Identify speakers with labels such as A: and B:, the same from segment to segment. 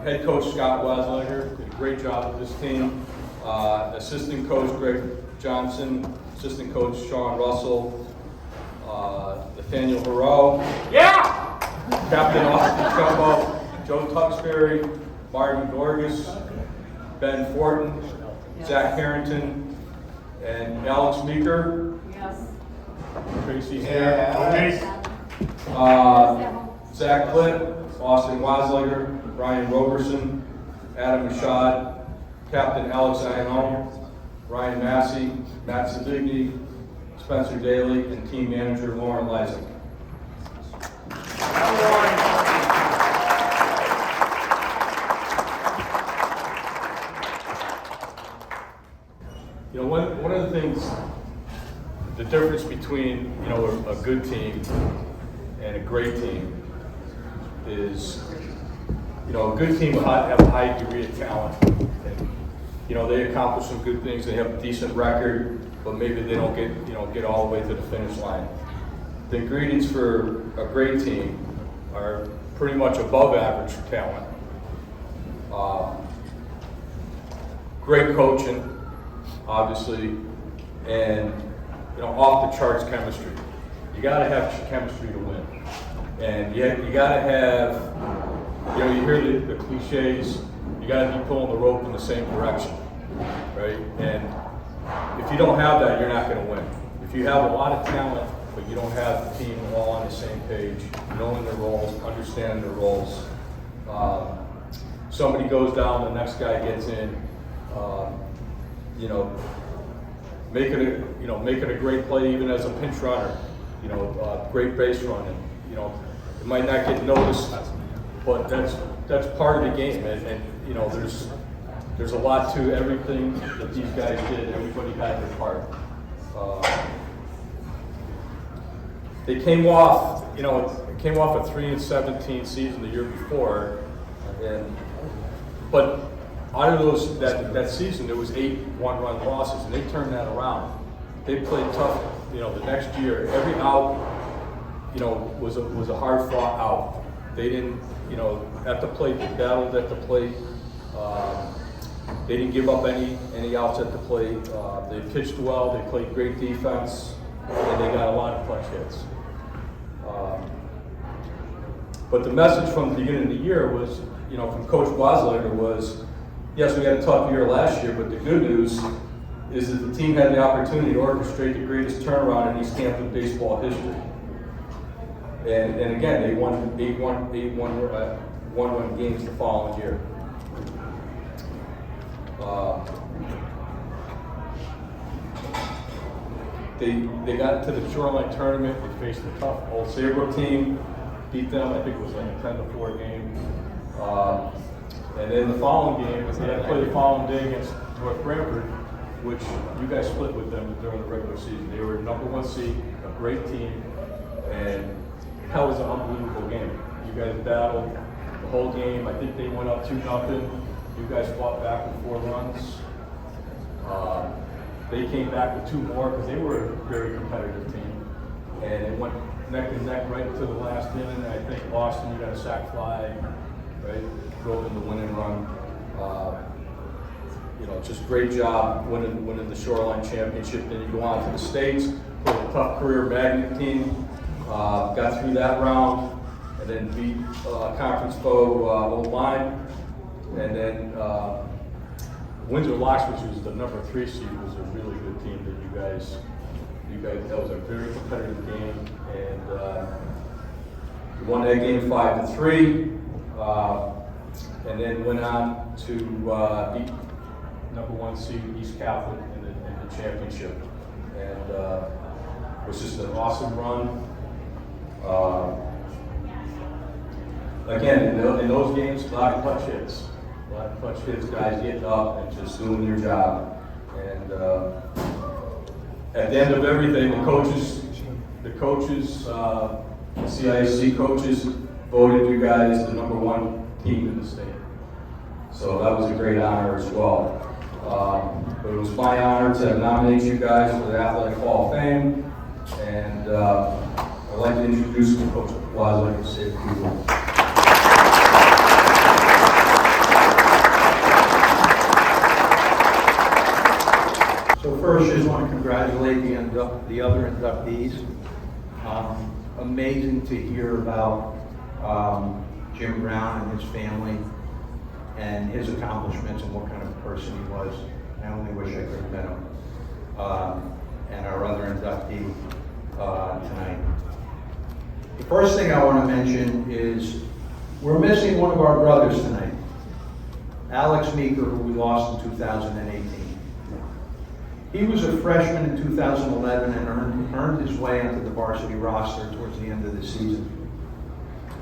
A: Head coach Scott Wasliger did a great job with this team. Assistant coach Greg Johnson, assistant coach Sean Russell, Nathaniel Haro, Captain Austin Chumbo, Joe Tuxbury, Martin Dorgas, Ben Fortin, Zach Harrington, and Alex Meeker.
B: Yes.
A: Tracy's here. Zach Clitt, Austin Wasliger, Brian Roberson, Adam Mashad, Captain Alex Iannone, Ryan Massey, Matt Savigny, Spencer Daly, and team manager Lauren Leising. You know, one of the things, the difference between, you know, a good team and a great team is, you know, a good team will have a high degree of talent. And, you know, they accomplish some good things. They have a decent record, but maybe they don't get all the way to the finish line. The ingredients for a great team are pretty much above average talent. Great coaching, obviously, and, you know, off the charts chemistry. You got to have chemistry to win, and you got to have, you know, you hear the cliches. You got to be pulling the rope in the same direction, right? And if you don't have that, you're not going to win. If you have a lot of talent, but you don't have the team all on the same page, knowing their roles, understanding their roles. Somebody goes down, the next guy gets in. You know, making a great play even as a pinch runner. You know, great base running. You know, it might not get noticed, but that's part of the game. And you know, there's a lot to everything that these guys did. Everybody had their part. They came off, you know, a 3-17 season the year before, but out of those that season there was 8 one-run losses, and they turned that around. They played tough. You know, the next year, every out, you know, was a hard-fought out. They didn't, you know, at the plate, they battled at the plate. They didn't give up any outs at the plate. They pitched well. They played great defense, and they got a lot of clutch hits. But the message from the beginning of the year was, you know, from Coach Wasliger was, yes, we had a tough year last year, but the good news is that the team had the opportunity to orchestrate the greatest turnaround in East Hampton baseball history. And again, they won 8 one-run games the following year. They got to the Shoreline tournament. They faced a tough Old Saybrook team, beat them. I think it was like a 10-4 game. And then the following game, they had to play the following day against North Branford, which you guys split with them during the regular season. They were #1 seed, a great team, and that was an unbelievable game. You guys battled the whole game. I think they went up 2-0. You guys fought back with 4 runs. They came back with 2 more because they were a very competitive team, and it went neck and neck right to the last inning. I think Austin, you got a sac fly, right? Drove in the winning run. You know, just great job winning the Shoreline Championship. Then you go on to the States, played a tough career Magnet team, got through that round, and then beat conference foe Old Lyme, and then Windsor Locks, which was the #3 seed, was a really good team that you guys. That was a very competitive game, and we won that game 5-3. And then went on to beat #1 seed East Catholic in the championship, and it was just an awesome run. Again, in those games, a lot of clutch hits, guys getting up and just doing their job. And at the end of everything, the coaches, CISC coaches voted you guys the #1 team in the state. So that was a great honor as well. But it was my honor to nominate you guys for the Athletic Hall of Fame, and I'd like to introduce Coach Wasliger to say a few words.
B: first, just want to congratulate the other inductees. Amazing to hear about Jim Brown and his family and his accomplishments and what kind of person he was. I only wish I could have met him. And our other inductee tonight. The first thing I want to mention is we're missing one of our brothers tonight, Alex Meeker, who we lost in 2018. He was a freshman in 2011 and earned his way onto the varsity roster towards the end of the season.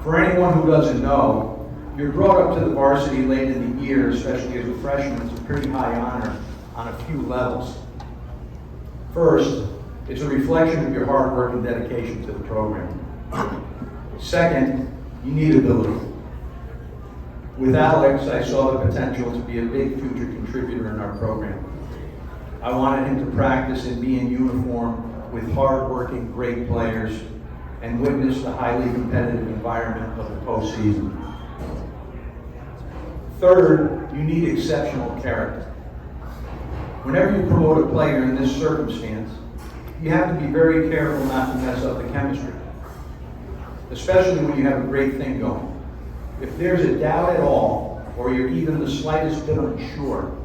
B: For anyone who doesn't know, you're brought up to the varsity late in the year, especially as a freshman. It's a pretty high honor on a few levels. First, it's a reflection of your hard work and dedication to the program. Second, you need ability. With Alex, I saw the potential to be a big future contributor in our program. I wanted him to practice and be in uniform with hard-working, great players and witness the highly competitive environment of the postseason. Third, you need exceptional character. Whenever you promote a player in this circumstance, you have to be very careful not to mess up the chemistry, especially when you have a great thing going. If there's a doubt at all, or you're even the slightest bit unsure,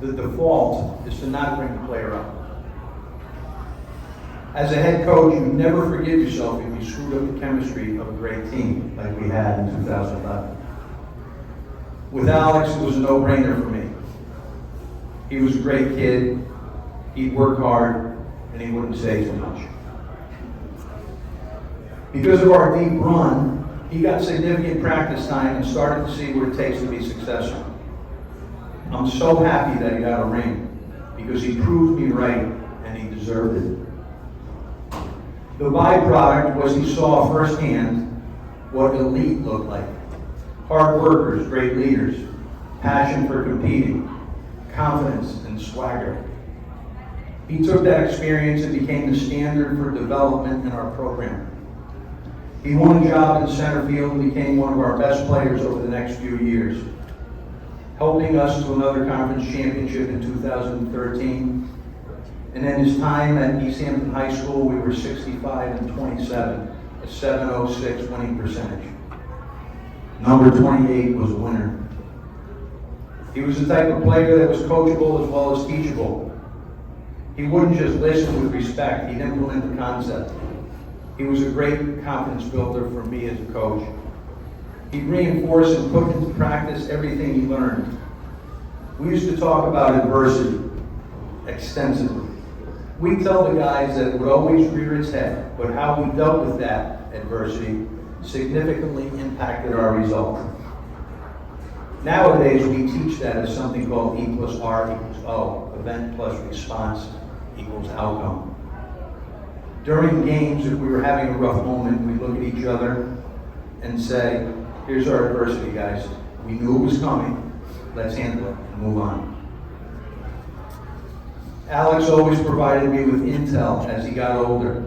B: the default is to not bring the player up. As a head coach, you never forgive yourself if you screwed up the chemistry of a great team like we had in 2011. With Alex, it was a no-brainer for me. He was a great kid, he'd work hard, and he wouldn't say too much. Because of our deep run, he got significant practice time and started to see what it takes to be successful. I'm so happy that he got a ring, because he proved me right, and he deserved it. The byproduct was he saw firsthand what elite looked like. Hard workers, great leaders, passion for competing, confidence and swagger. He took that experience and became the standard for development in our program. He won a job in center field and became one of our best players over the next few years, helping us to another conference championship in 2013. And in his time at East Hampton High School, we were 65-27, a .706 winning percentage. Number 28 was a winner. He was the type of player that was coachable as well as teachable. He wouldn't just listen with respect, he'd implement the concept. He was a great confidence builder for me as a coach. He'd reinforce and put into practice everything he learned. We used to talk about adversity extensively. We tell the guys that it would always rear its head, but how we dealt with that adversity significantly impacted our result. Nowadays, we teach that as something called E+R=O, event plus response equals outcome. During games, if we were having a rough moment, we look at each other and say, here's our adversity, guys. We knew it was coming. Let's handle it and move on. Alex always provided me with intel as he got older.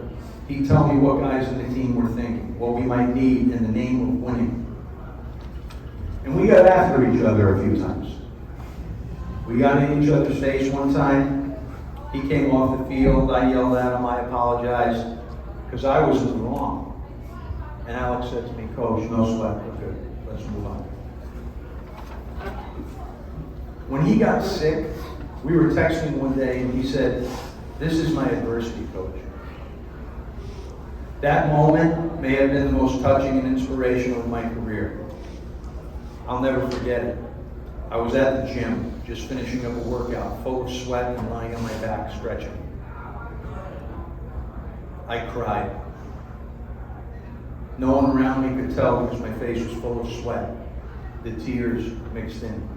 B: He'd tell me what guys in the team were thinking, what we might need in the name of winning. And we got after each other a few times. We got in each other's face one time. He came off the field, I yelled at him, I apologized, because I was in the wrong. And Alex said to me, Coach, no sweat, we're good, let's move on. When he got sick, we were texting one day and he said, this is my adversity, Coach. That moment may have been the most touching and inspirational of my career. I'll never forget it. I was at the gym, just finishing up a workout, full of sweat and lying on my back stretching. I cried. No one around me could tell because my face was full of sweat. The tears mixed in.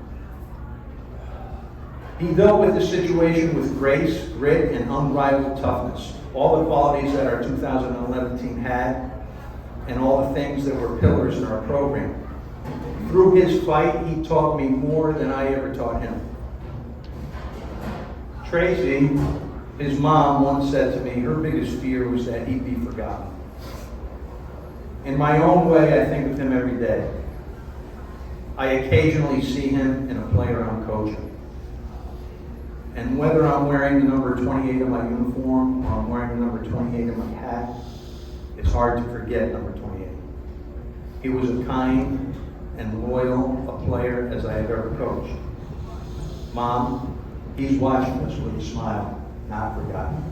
B: He dealt with the situation with grace, grit, and unrivaled toughness. All the qualities that our 2011 team had, and all the things that were pillars in our program. Through his fight, he taught me more than I ever taught him. Tracy, his mom, once said to me, her biggest fear was that he'd be forgotten. In my own way, I think of him every day. I occasionally see him in a playground coaching. And whether I'm wearing the number 28 of my uniform or I'm wearing the number 28 of my hat, it's hard to forget number 28. He was a kind and loyal a player as I have ever coached. Mom, he's watching us with a smile, not forgotten.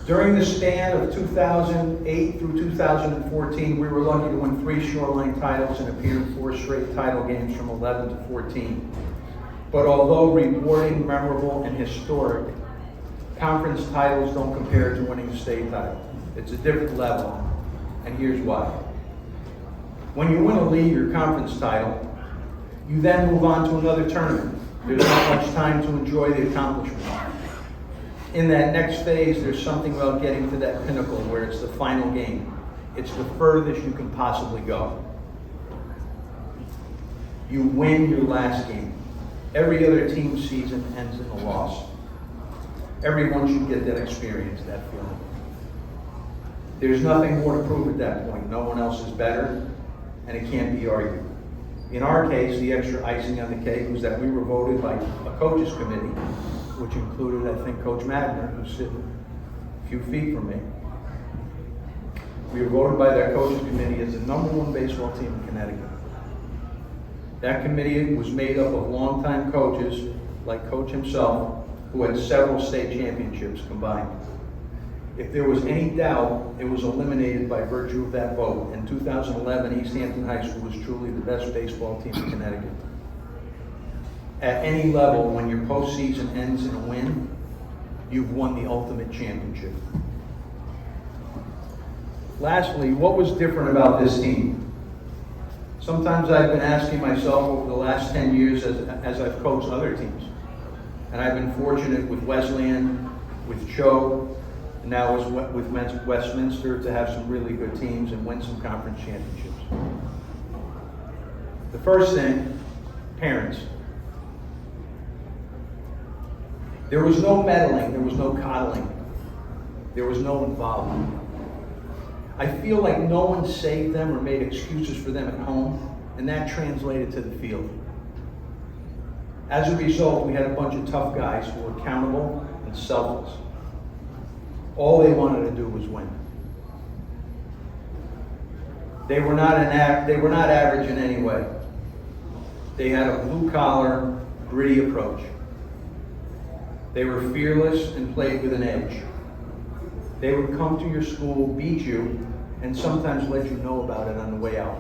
B: During the span of 2008 through 2014, we were lucky to win 3 Shoreline titles and appear in 4 straight title games from 11 to 14. But although rewarding, memorable, and historic, conference titles don't compare to winning a state title. It's a different level, and here's why. When you win a league or conference title, you then move on to another tournament. There's not much time to enjoy the accomplishment. In that next phase, there's something about getting to that pinnacle where it's the final game. It's the furthest you can possibly go. You win your last game. Every other team's season ends in a loss. Everyone should get that experience, that feeling. There's nothing more to prove at that point. No one else is better, and it can't be argued. In our case, the extra icing on the cake was that we were voted by a coaches committee, which included, I think, Coach Magner, who's sitting a few feet from me. We were voted by that coaches committee as the #1 baseball team in Connecticut. That committee was made up of longtime coaches, like Coach himself, who had several state championships combined. If there was any doubt, it was eliminated by virtue of that vote. In 2011, East Hampton High School was truly the best baseball team in Connecticut. At any level, when your postseason ends in a win, you've won the ultimate championship. Lastly, what was different about this team? Sometimes I've been asking myself over the last 10 years as I've coached other teams. And I've been fortunate with Wesleyan, with Cho, and now with Westminster to have some really good teams and win some conference championships. The first thing, parents. There was no meddling, there was no coddling, there was no involvement. I feel like no one saved them or made excuses for them at home, and that translated to the field. As a result, we had a bunch of tough guys who were accountable and selfless. All they wanted to do was win. They were not average in any way. They had a blue-collar, gritty approach. They were fearless and played with an edge. They would come to your school, beat you, and sometimes let you know about it on the way out.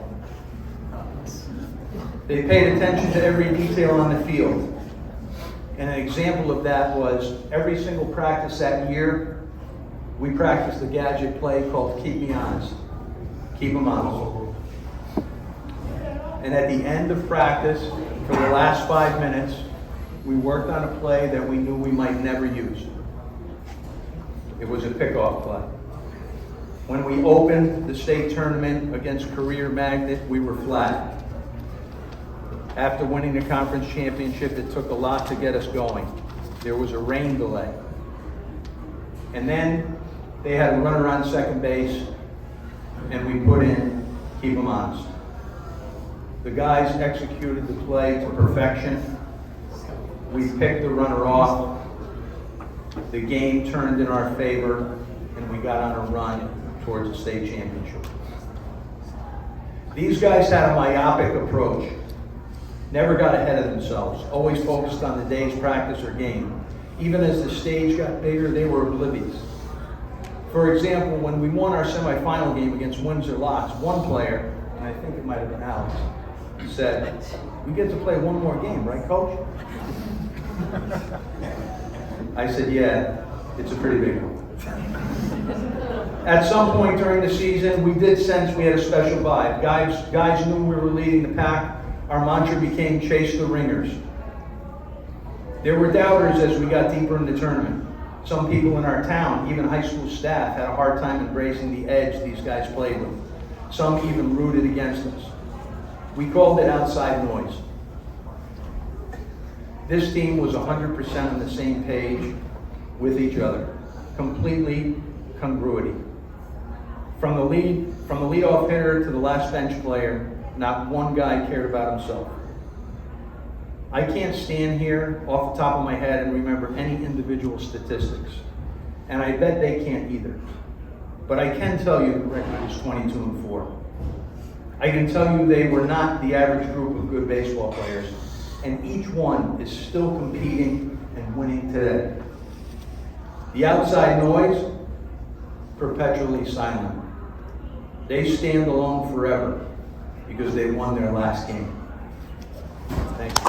B: They paid attention to every detail on the field. And an example of that was every single practice that year, we practiced a gadget play called Keep Me Honest. Keep 'em honest. And at the end of practice, for the last 5 minutes, we worked on a play that we knew we might never use. It was a pickoff play. When we opened the state tournament against Career Magnet, we were flat. After winning the conference championship, it took a lot to get us going. There was a rain delay. And then they had a runner on second base, and we put in Keep 'em honest. The guys executed the play to perfection. We picked the runner off. The game turned in our favor, and we got on a run towards the state championship. These guys had a myopic approach, never got ahead of themselves, always focused on the day's practice or game. Even as the stage got bigger, they were oblivious. For example, when we won our semifinal game against Windsor Locks, one player, and I think it might have been Alex, said, "We get to play one more game, right, Coach?" I said, "Yeah, it's a pretty big one." At some point during the season, we did sense we had a special vibe. Guys knew we were leading the pack. Our mantra became chase the ringers. There were doubters as we got deeper in the tournament. Some people in our town, even high school staff, had a hard time embracing the edge these guys played with. Some even rooted against us. We called it outside noise. This team was 100% on the same page with each other. Completely congruity. From the From the leadoff hitter to the last bench player, not one guy cared about himself. I can't stand here off the top of my head and remember any individual statistics. And I bet they can't either. But I can tell you the record is 22-4. I can tell you they were not the average group of good baseball players. And each one is still competing and winning today. The outside noise, perpetually silent. They stand alone forever because they won their last game. Thank you.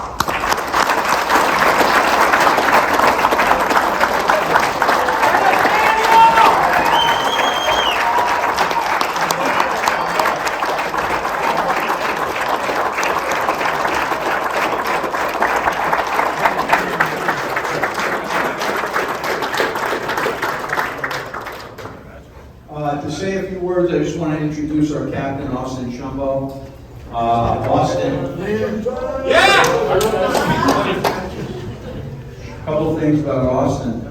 B: To say a few words, I just want to introduce our captain, Austin Shumbo. Austin. Yeah! A couple things about Austin.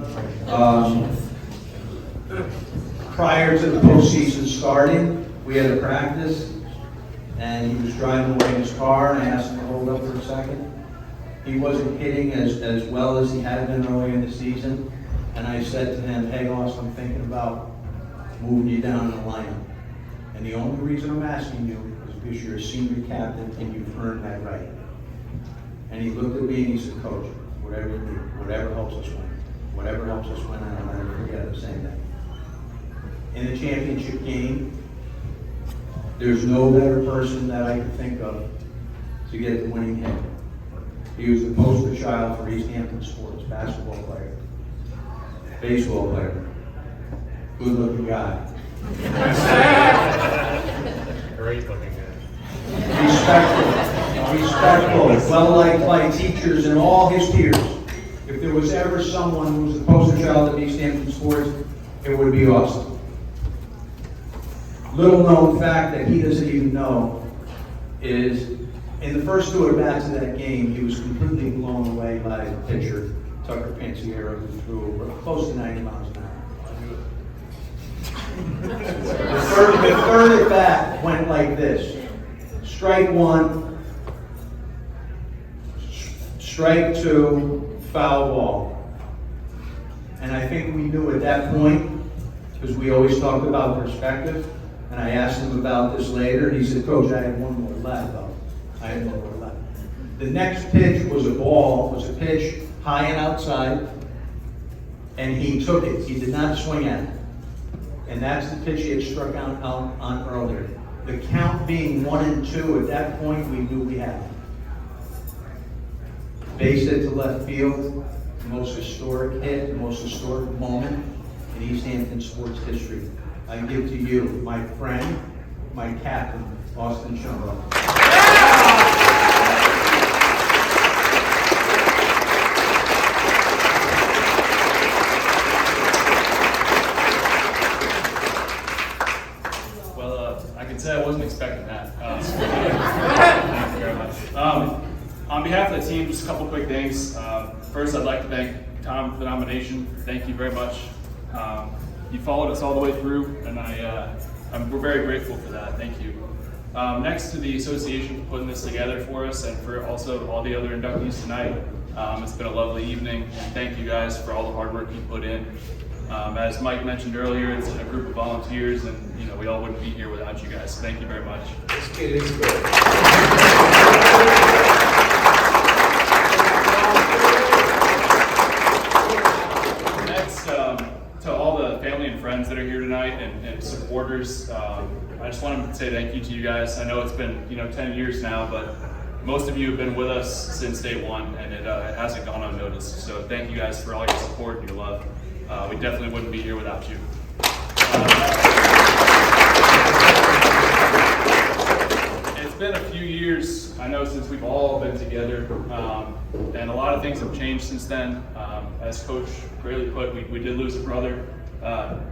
B: Prior to the postseason starting, we had a practice, and he was driving away in his car, and I asked him to hold up for a second. He wasn't hitting as well as he had been earlier in the season, and I said to him, "Hey, Austin, I'm thinking about moving you down in the lineup. And the only reason I'm asking you is because you're a senior captain and you've earned that right." And he looked at me and he said, "Coach, whatever you need, whatever helps us win. Whatever helps us win," and I'll never forget him saying that. In the championship game, there's no better person that I could think of to get the winning hit. He was the poster child for East Hampton sports, basketball player, baseball player. Good-looking guy.
C: Great looking guy.
B: Respectful, well-liked by teachers and all his peers. If there was ever someone who was the poster child of East Hampton sports, it would be Austin. Little known fact that he doesn't even know is, in the first two at-bats of that game, he was completely blown away by the pitcher, Tucker Pansiero, who threw close to 90 miles an hour. The third at bat went like this: strike one, strike two, foul ball. And I think we knew at that point, because we always talked about perspective, and I asked him about this later, and he said, "Coach, I had one more left, though. I had one more left." The next pitch was a pitch high and outside, and he took it. He did not swing at it. And that's the pitch he had struck out on earlier. The count being 1-2, at that point, we knew we had it. Base hit to left field, the most historic hit, the most historic moment in East Hampton sports history. I give to you, my friend, my captain, Austin Shumbo.
C: I wasn't expecting that. Thank you very much. On behalf of the team, just a couple quick things. First, I'd like to thank Tom for the nomination. Thank you very much. You followed us all the way through, and we're very grateful for that. Thank you. Next, to the association for putting this together for us, and for also all the other inductees tonight. It's been a lovely evening, and thank you guys for all the hard work you put in. As Mike mentioned earlier, it's a group of volunteers, and we all wouldn't be here without you guys. Thank you very much.
D: This kid is good.
C: Next, to all the family and friends that are here tonight, and supporters, I just wanted to say thank you to you guys. I know it's been 10 years now, but most of you have been with us since day one, and it hasn't gone unnoticed. So thank you guys for all your support and your love. We definitely wouldn't be here without you. It's been a few years, I know, since we've all been together, and a lot of things have changed since then. As Coach Braley put, we did lose a brother.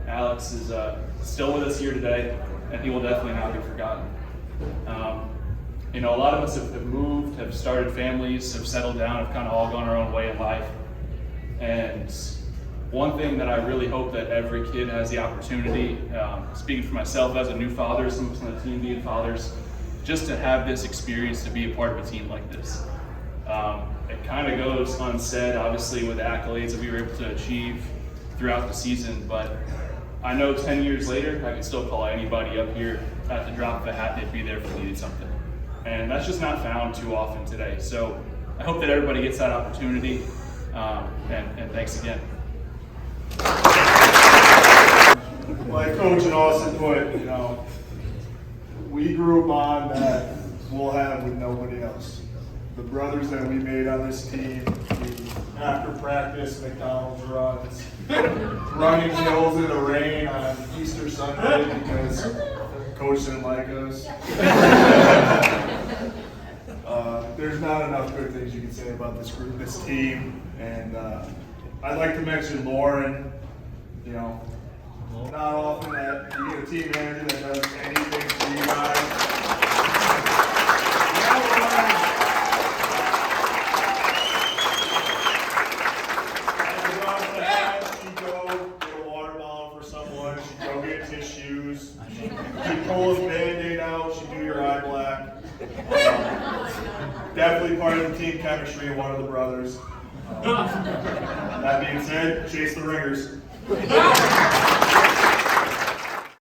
C: Alex is still with us here today, and he will definitely not be forgotten. A lot of us have moved, have started families, have settled down, have kind of all gone our own way in life. And one thing that I really hope that every kid has the opportunity, speaking for myself as a new father, some of the team being fathers, just to have this experience to be a part of a team like this. It kind of goes unsaid, obviously, with the accolades that we were able to achieve throughout the season, but I know 10 years later, I can still call anybody up here at the drop of a hat, they'd be there if they needed something. And that's just not found too often today. So I hope that everybody gets that opportunity, and thanks again.
D: Like Coach and Austin put, you know, we grew a bond that we'll have with nobody else. The brothers that we made on this team, after practice, McDonald's runs, running hills in the rain on Easter Sunday because Coach didn't like us. There's not enough good things you can say about this group, this team, and I'd like to mention Lauren. You know, not often that you get a team manager that does anything for you guys. She'd go get a water bottle for someone, she'd go get tissues, she'd pull a Band-Aid out, she'd do your eye black. Definitely part of the team chemistry of one of the brothers. That being said, chase the ringers.